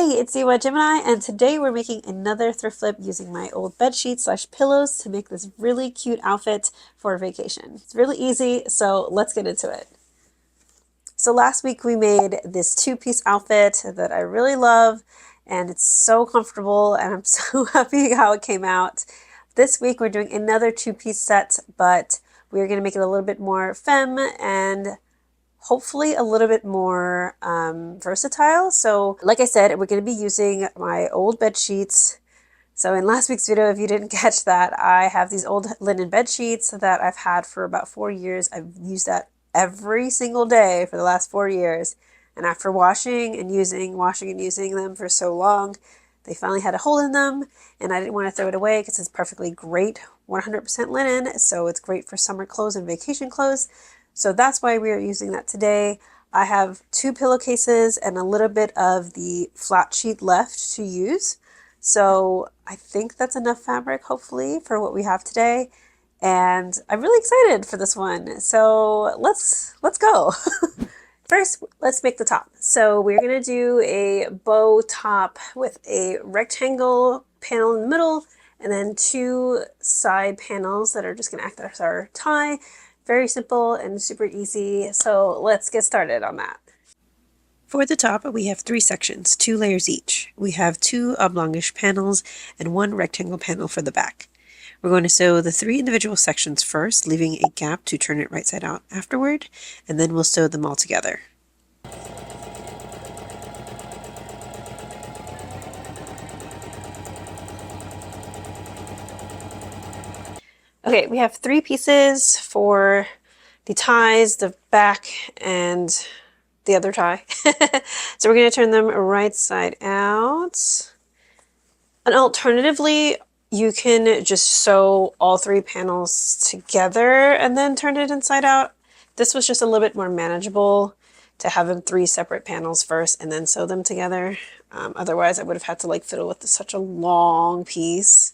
Hey, it's Ewa Gemini, and today we're making another thrift flip using my old bed sheets / pillows to make this really cute outfit for vacation. It's really easy, so let's get into it. So last week we made this two-piece outfit that I really love, and it's so comfortable, and I'm so happy how it came out. This week we're doing another two-piece set, but we're going to make it a little bit more femme and hopefully a little bit more versatile. So like I said, we're going to be using my old bed sheets. So in last week's video, if you didn't catch that, I have these old linen bed sheets that I've had for about 4 years. I've used that every single day for the last 4 years. And after washing and using them for so long, they finally had a hole in them, and I didn't want to throw it away because it's perfectly great 100% linen. So it's great for summer clothes and vacation clothes. So that's why we are using that today. I have 2 pillowcases and a little bit of the flat sheet left to use. So I think that's enough fabric, hopefully, for what we have today. And I'm really excited for this one. So let's go. First, let's make the top. So we're gonna do a bow top with a rectangle panel in the middle and then 2 side panels that are just gonna act as our tie. Very simple and super easy, so let's get started on that. For the top, we have 3 sections, 2 layers each. We have 2 oblongish panels and 1 rectangle panel for the back. We're going to sew the 3 individual sections first, leaving a gap to turn it right side out afterward, and then we'll sew them all together. Okay, we have 3 pieces for the ties, the back, and the other tie. So we're going to turn them right side out. And alternatively, you can just sew all 3 panels together and then turn it inside out. This was just a little bit more manageable to have them 3 separate panels first and then sew them together. Otherwise, I would have had to like fiddle with such a long piece.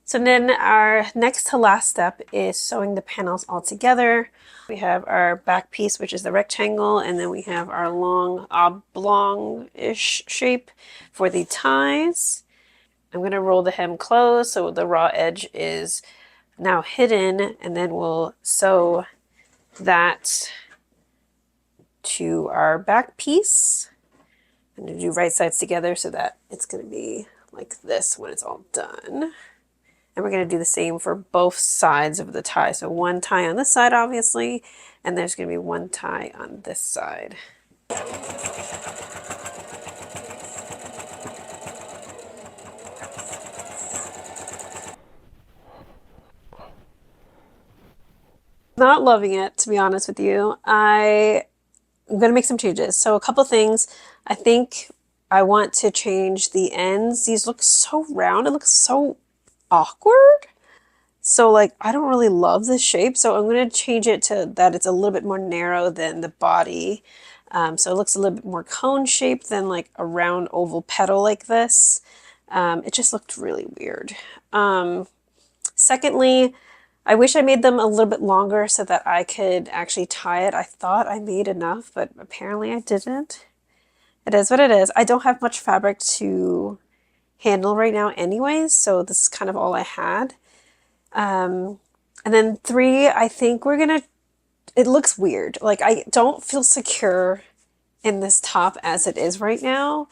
So then our next to last step is sewing the panels all together. We have our back piece, which is the rectangle, and then we have our long oblong-ish shape for the ties. I'm going to roll the hem closed so the raw edge is now hidden, and then we'll sew that to our back piece. I'm going to do right sides together so that it's going to be like this when it's all done. And we're going to do the same for both sides of the tie. So 1 tie on this side, obviously, and there's going to be 1 tie on this side. Not loving it, to be honest with you. I'm going to make some changes. So a couple things. I think I want to change the ends. These look so round. It looks so awkward. So like I don't really love this shape, so I'm going to change it to that it's a little bit more narrow than the body. So it looks a little bit more cone shaped than like a round oval petal like this. It just looked really weird. Secondly, I wish I made them a little bit longer so that I could actually tie it. I thought I made enough, but apparently I didn't. It is what it is. I don't have much fabric to handle right now anyways, so this is kind of all I had. And then 3, I think we're gonna, it looks weird. Like I don't feel secure in this top as it is right now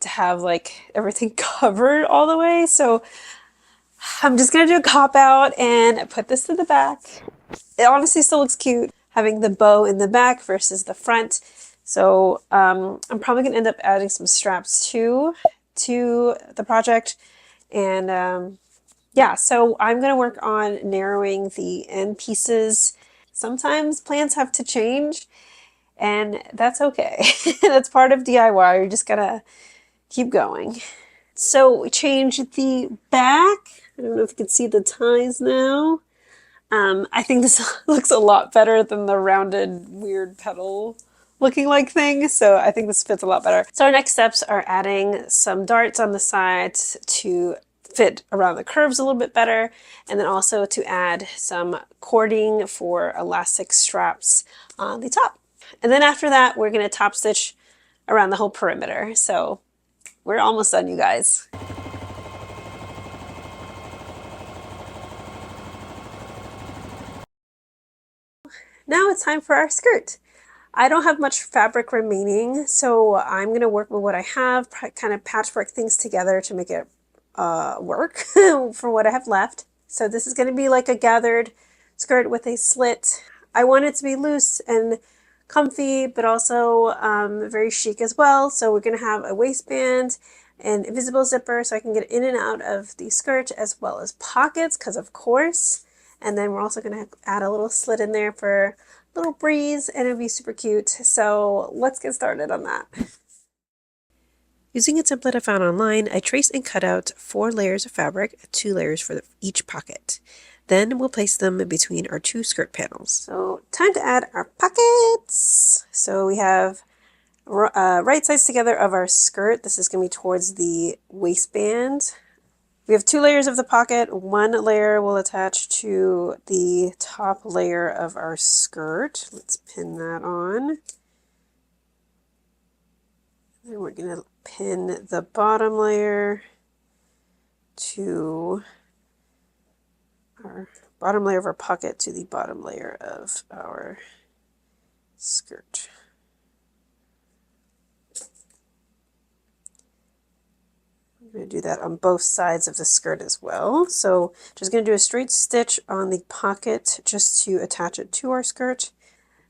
to have like everything covered all the way. So I'm just gonna do a cop out and put this to the back. It honestly still looks cute having the bow in the back versus the front. So I'm probably gonna end up adding some straps to the project. And yeah, so I'm going to work on narrowing the end pieces. Sometimes plans have to change, and that's okay. That's part of DIY. You're just going to keep going. So we changed the back. I don't know if you can see the ties now. I think this looks a lot better than the rounded, weird petal looking like thing. So I think this fits a lot better. So our next steps are adding some darts on the sides to fit around the curves a little bit better, and then also to add some cording for elastic straps on the top. And then after that, we're gonna top stitch around the whole perimeter. So we're almost done, you guys. Now it's time for our skirt. I don't have much fabric remaining, so I'm gonna work with what I have, kind of patchwork things together to make it work for what I have left. So this is gonna be like a gathered skirt with a slit. I want it to be loose and comfy, but also very chic as well. So we're gonna have a waistband and invisible zipper so I can get in and out of the skirt, as well as pockets, because of course. And then we're also gonna add a little slit in there for a little breeze, and it'll be super cute. So let's get started on that. Using a template I found online, I traced and cut out 4 layers of fabric, 2 layers for each pocket. Then we'll place them between our 2 skirt panels. So time to add our pockets. So we have right sides together of our skirt. This is going to be towards the waistband. We have 2 layers of the pocket. 1 layer will attach to the top layer of our skirt. Let's pin that on. Then we're going to pin the bottom layer to our bottom layer of our pocket to the bottom layer of our skirt. I'm going to do that on both sides of the skirt as well. So just going to do a straight stitch on the pocket just to attach it to our skirt.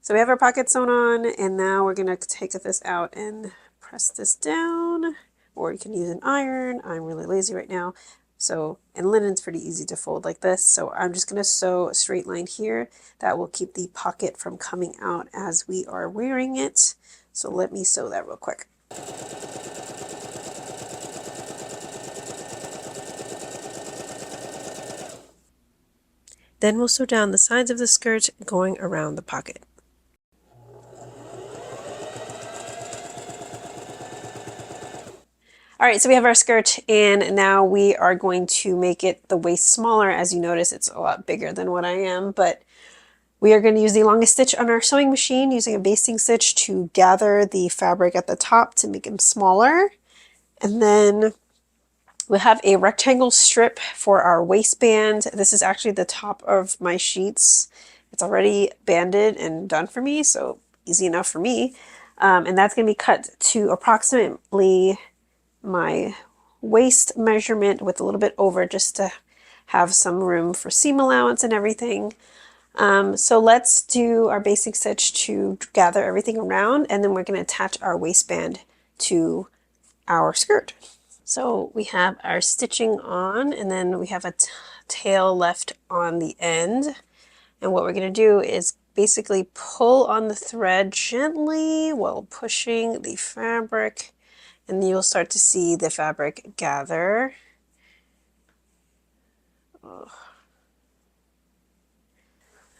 So we have our pocket sewn on, and now we're going to take this out and press this down, or you can use an iron. I'm really lazy right now. So, and linen's pretty easy to fold like this. So I'm just going to sew a straight line here that will keep the pocket from coming out as we are wearing it. So let me sew that real quick. Then we'll sew down the sides of the skirt going around the pocket. All right, so we have our skirt, and now we are going to make it the waist smaller. As you notice, it's a lot bigger than what I am, but we are going to use the longest stitch on our sewing machine using a basting stitch to gather the fabric at the top to make them smaller. And then we'll have a rectangle strip for our waistband. This is actually the top of my sheets. It's already banded and done for me, so easy enough for me. And that's going to be cut to approximately my waist measurement with a little bit over, just to have some room for seam allowance and everything. So let's do our basic stitch to gather everything around, and then we're going to attach our waistband to our skirt. So we have our stitching on, and then we have a tail left on the end. And what we're going to do is basically pull on the thread gently while pushing the fabric, and you'll start to see the fabric gather.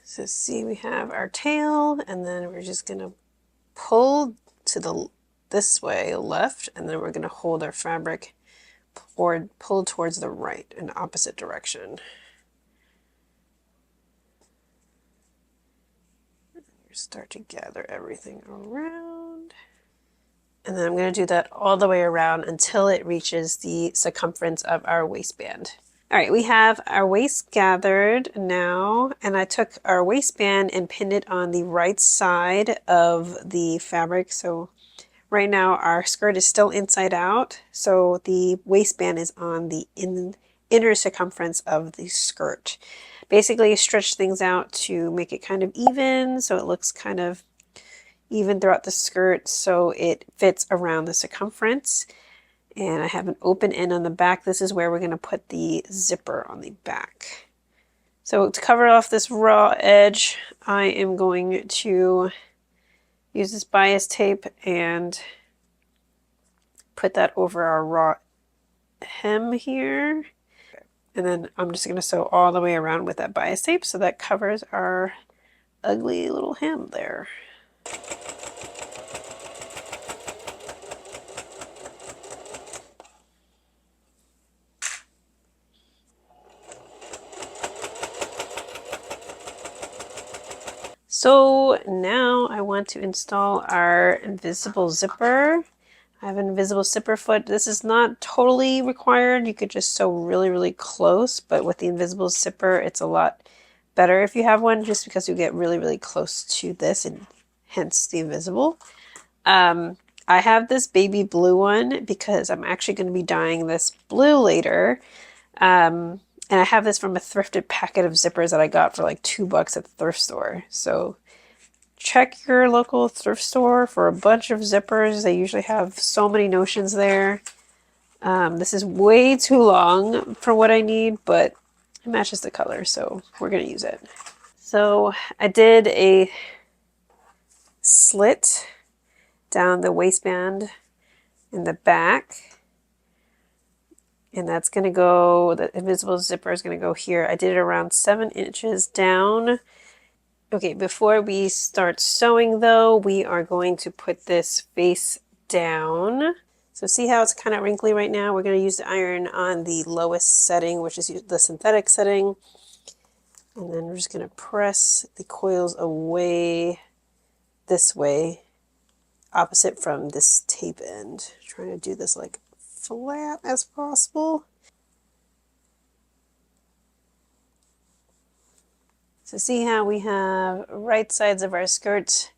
So see, we have our tail, and then we're just going to pull to this way left, and then we're going to hold our fabric or pull towards the right in the opposite direction. Start to gather everything around. And then I'm going to do that all the way around until it reaches the circumference of our waistband. All right, we have our waist gathered now, and I took our waistband and pinned it on the right side of the fabric. So right now our skirt is still inside out, so the waistband is on the inner circumference of the skirt. Basically stretch things out to make it kind of even, so it looks kind of even throughout the skirt, so it fits around the circumference. And I have an open end on the back. This is where we're going to put the zipper on the back. So to cover off this raw edge, I am going to use this bias tape and put that over our raw hem here. And then I'm just going to sew all the way around with that bias tape, so that covers our ugly little hem there. So now I want to install our invisible zipper. I have an invisible zipper foot. This is not totally required. You could just sew really, really close, but with the invisible zipper, it's a lot better if you have one, just because you get really, really close to this and hence the invisible. I have this baby blue one because I'm actually going to be dyeing this blue later. And I have this from a thrifted packet of zippers that I got for like $2 at the thrift store. So check your local thrift store for a bunch of zippers. They usually have so many notions there. This is way too long for what I need, but it matches the color, so we're going to use it. So I did a slit down the waistband in the back. And that's going to go, the invisible zipper is going to go here. I did it around 7 inches down. Okay, before we start sewing though, we are going to put this face down. So see how it's kind of wrinkly right now? We're going to use the iron on the lowest setting, which is the synthetic setting. And then we're just going to press the coils away this way, opposite from this tape end. Trying to do this like flat as possible. So see how we have right sides of our skirt,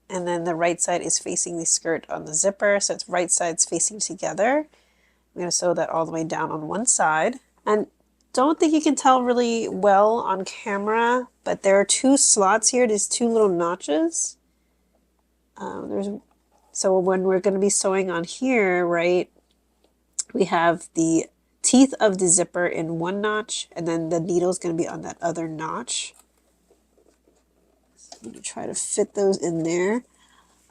and then the right side is facing the skirt on the zipper, so it's right sides facing together. I'm going to sew that all the way down on one side. And don't think you can tell really well on camera, but there are 2 slots here, these 2 little notches. So when we're going to be sewing on here, right, we have the teeth of the zipper in one notch, and then the needle is going to be on that other notch. So I'm going to try to fit those in there.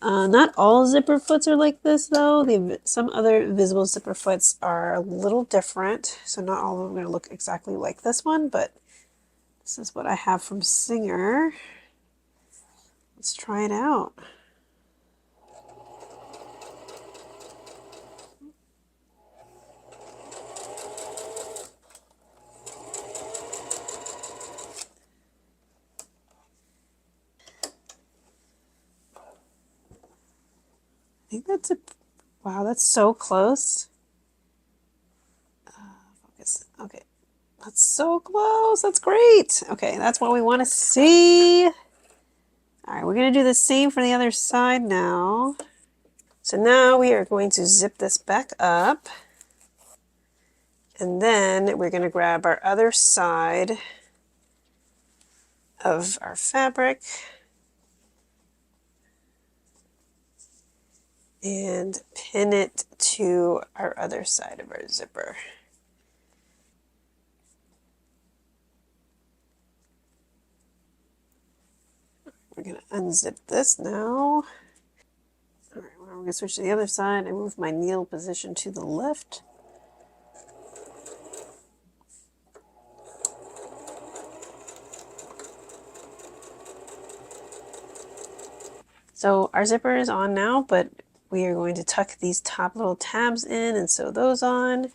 Not all zipper foots are like this though. Some other invisible zipper foots are a little different, so not all of them are going to look exactly like this one, but this is what I have from Singer. Let's try it out. I think that's wow, that's so close. Focus. Okay, that's so close. That's great. Okay, that's what we want to see. All right, we're going to do the same for the other side now. So now we are going to zip this back up. And then we're going to grab our other side of our fabric and pin it to our other side of our zipper. We're going to unzip this now. All right, well, we're going to switch to the other side. I move my needle position to the left. So our zipper is on now, but we are going to tuck these top little tabs in and sew those on.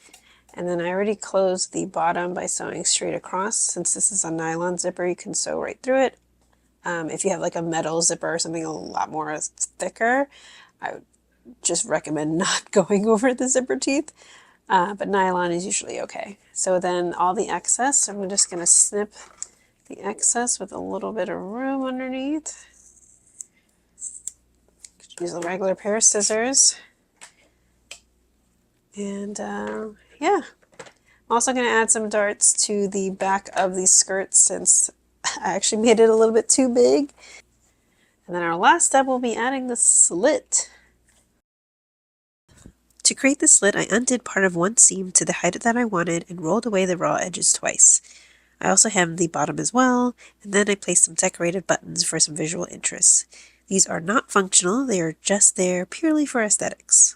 And then I already closed the bottom by sewing straight across. Since this is a nylon zipper, you can sew right through it. If you have like a metal zipper or something a lot more thicker, I would just recommend not going over the zipper teeth. But nylon is usually okay. So then all the excess, I'm just going to snip the excess with a little bit of room underneath. Use a regular pair of scissors. And yeah, I'm also going to add some darts to the back of these skirts since I actually made it a little bit too big. And then our last step will be adding the slit. To create the slit, I undid part of one seam to the height that I wanted and rolled away the raw edges twice. I also hemmed the bottom as well, and then I placed some decorated buttons for some visual interest. These are not functional, they are just there purely for aesthetics.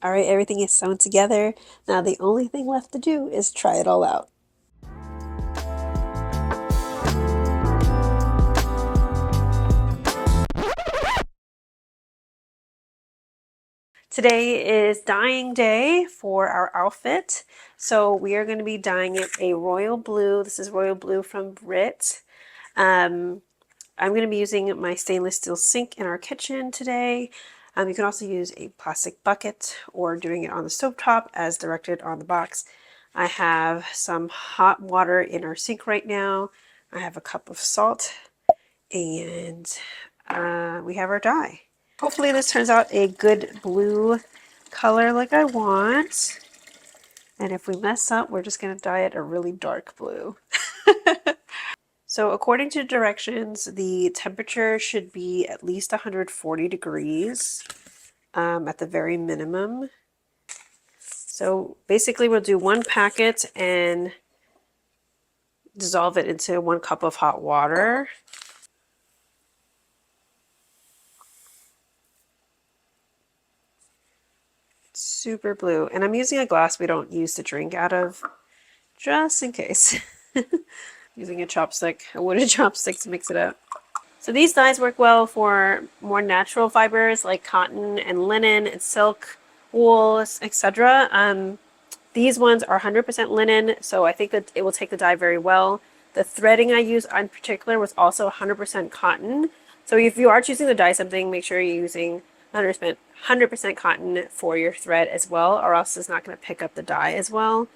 Alright, everything is sewn together. Now the only thing left to do is try it all out. Today is dyeing day for our outfit. So we are going to be dyeing it a royal blue. This is royal blue from Brit. I'm going to be using my stainless steel sink in our kitchen today. You can also use a plastic bucket or doing it on the stovetop as directed on the box. I have some hot water in our sink right now. I have a cup of salt and we have our dye. Hopefully this turns out a good blue color like I want. And if we mess up, we're just going to dye it a really dark blue. So according to directions, the temperature should be at least 140 degrees at the very minimum. So basically we'll do one packet and dissolve it into 1 cup of hot water. Super blue. And I'm using a glass we don't use to drink out of, just in case. Using a chopstick, a wooden chopstick to mix it up. So these dyes work well for more natural fibers like cotton and linen and silk, wool, etc. These ones are 100% linen, so I think that it will take the dye very well. The threading I used in particular was also 100% cotton. So if you are choosing to dye something, make sure you're using 100% cotton for your thread as well, or else it's not going to pick up the dye as well.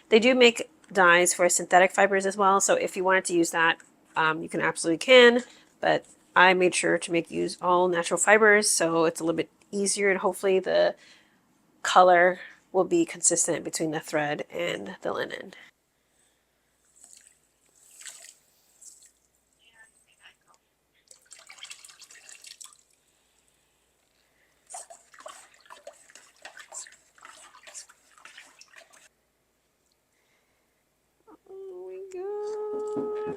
They do make dyes for synthetic fibers as well, so if you wanted to use that, you can absolutely can, but I made sure to make use all natural fibers, so it's a little bit easier, and hopefully the color will be consistent between the thread and the linen. Oh my god.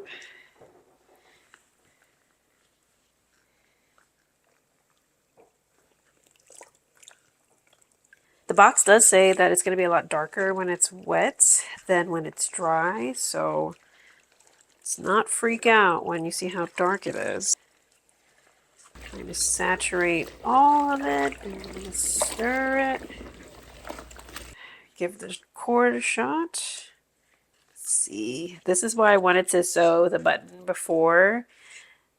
The box does say that it's going to be a lot darker when it's wet than when it's dry, so let's not freak out when you see how dark it is. Trying to saturate all of it and stir it. Give the cord a shot. Let's see, this is why I wanted to sew the button before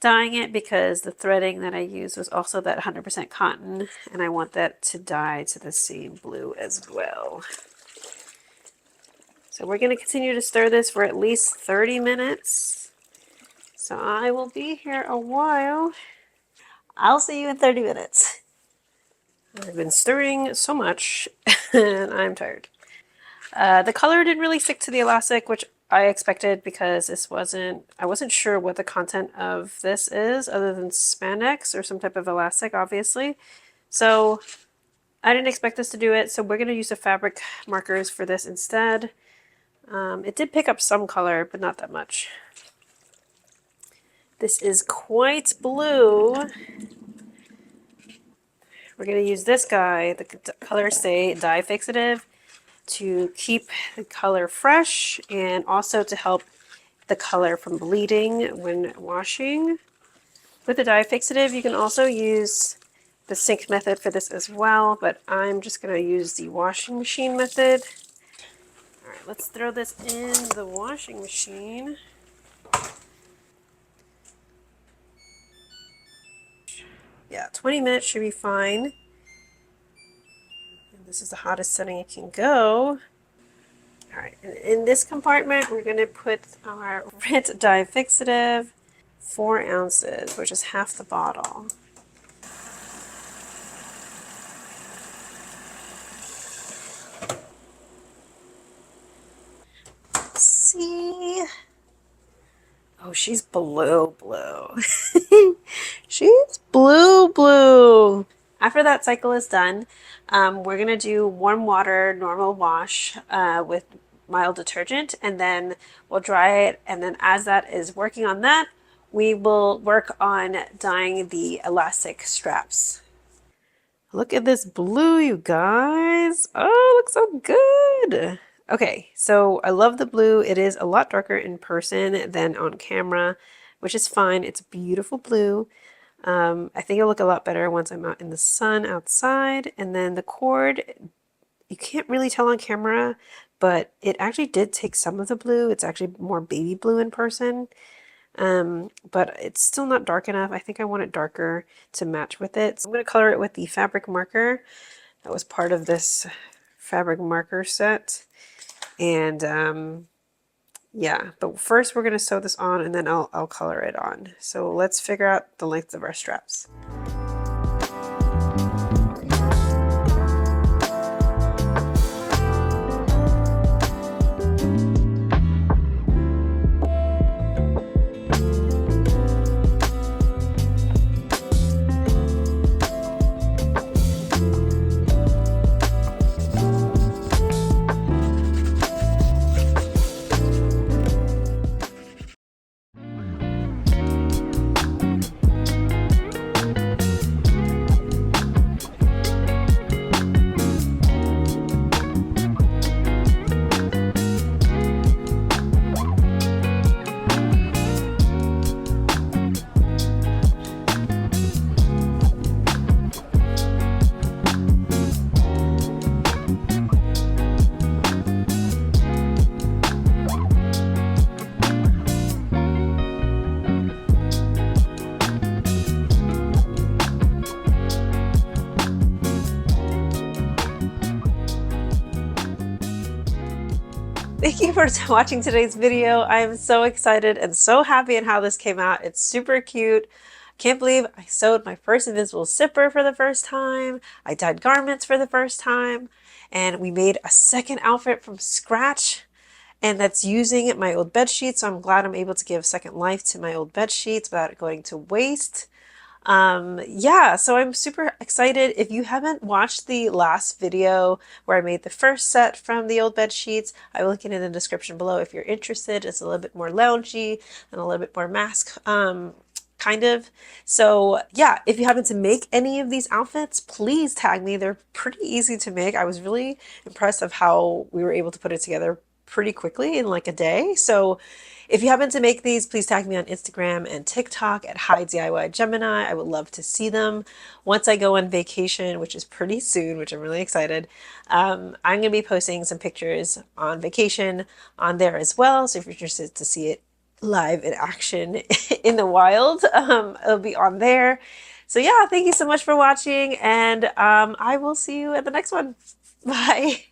dyeing it, because the threading that I used was also that 100% cotton, and I want that to dye to the same blue as well. So we're going to continue to stir this for at least 30 minutes. So I will be here a while. I'll see you in 30 minutes. I've been stirring so much and I'm tired. The color didn't really stick to the elastic, which I expected because I wasn't sure what the content of this is other than spandex or some type of elastic, obviously. So I didn't expect this to do it, so we're going to use the fabric markers for this instead. It did pick up some color, but not that much. This is quite blue. We're going to use this guy, the Color Stay Dye Fixative, to keep the color fresh and also to help the color from bleeding when washing. With the dye fixative, you can also use the sink method for this as well, but I'm just going to use the washing machine method. All right, let's throw this in the washing machine. Yeah, 20 minutes should be fine. And this is the hottest setting it can go. All right, in this compartment, we're going to put our red dye fixative, 4 ounces, which is half the bottle. Let's see. Oh, she's blue. She's blue. After that cycle is done, we're going to do warm water, normal wash with mild detergent, and then we'll dry it. And then as that is working on that, we will work on dyeing the elastic straps. Look at this blue, you guys. Oh, it looks so good. Okay, so I love the blue. It is a lot darker in person than on camera, which is fine. It's beautiful blue. I think it'll look a lot better once I'm out in the sun outside. And then the cord, you can't really tell on camera, but it actually did take some of the blue. It's actually more baby blue in person. but it's still not dark enough. I think I want it darker to match with it. So I'm going to color it with the fabric marker that was part of this fabric marker set. And yeah, but first we're going to sew this on and then I'll color it on. So let's figure out the length of our straps. Thank you for watching today's video. I am so excited and so happy at how this came out. It's super cute. Can't believe I sewed my first invisible zipper for the first time. I dyed garments for the first time. And we made a second outfit from scratch. And that's using my old bed sheets. So I'm glad I'm able to give second life to my old bed sheets without it going to waste. Yeah, so I'm super excited. If you haven't watched the last video where I made the first set from the old bed sheets, I will link it in the description below if you're interested. It's a little bit more loungy and a little bit more mask kind of. So yeah, if you happen to make any of these outfits, please tag me. They're pretty easy to make. I was really impressed of how we were able to put it together pretty quickly in like a day. So if you happen to make these, please tag me on Instagram and TikTok at HiDIYGemini. I would love to see them. Once I go on vacation, which is pretty soon, which I'm really excited, I'm going to be posting some pictures on vacation on there as well. So if you're interested to see it live in action in the wild, it'll be on there. So yeah, thank you so much for watching, and I will see you at the next one. Bye.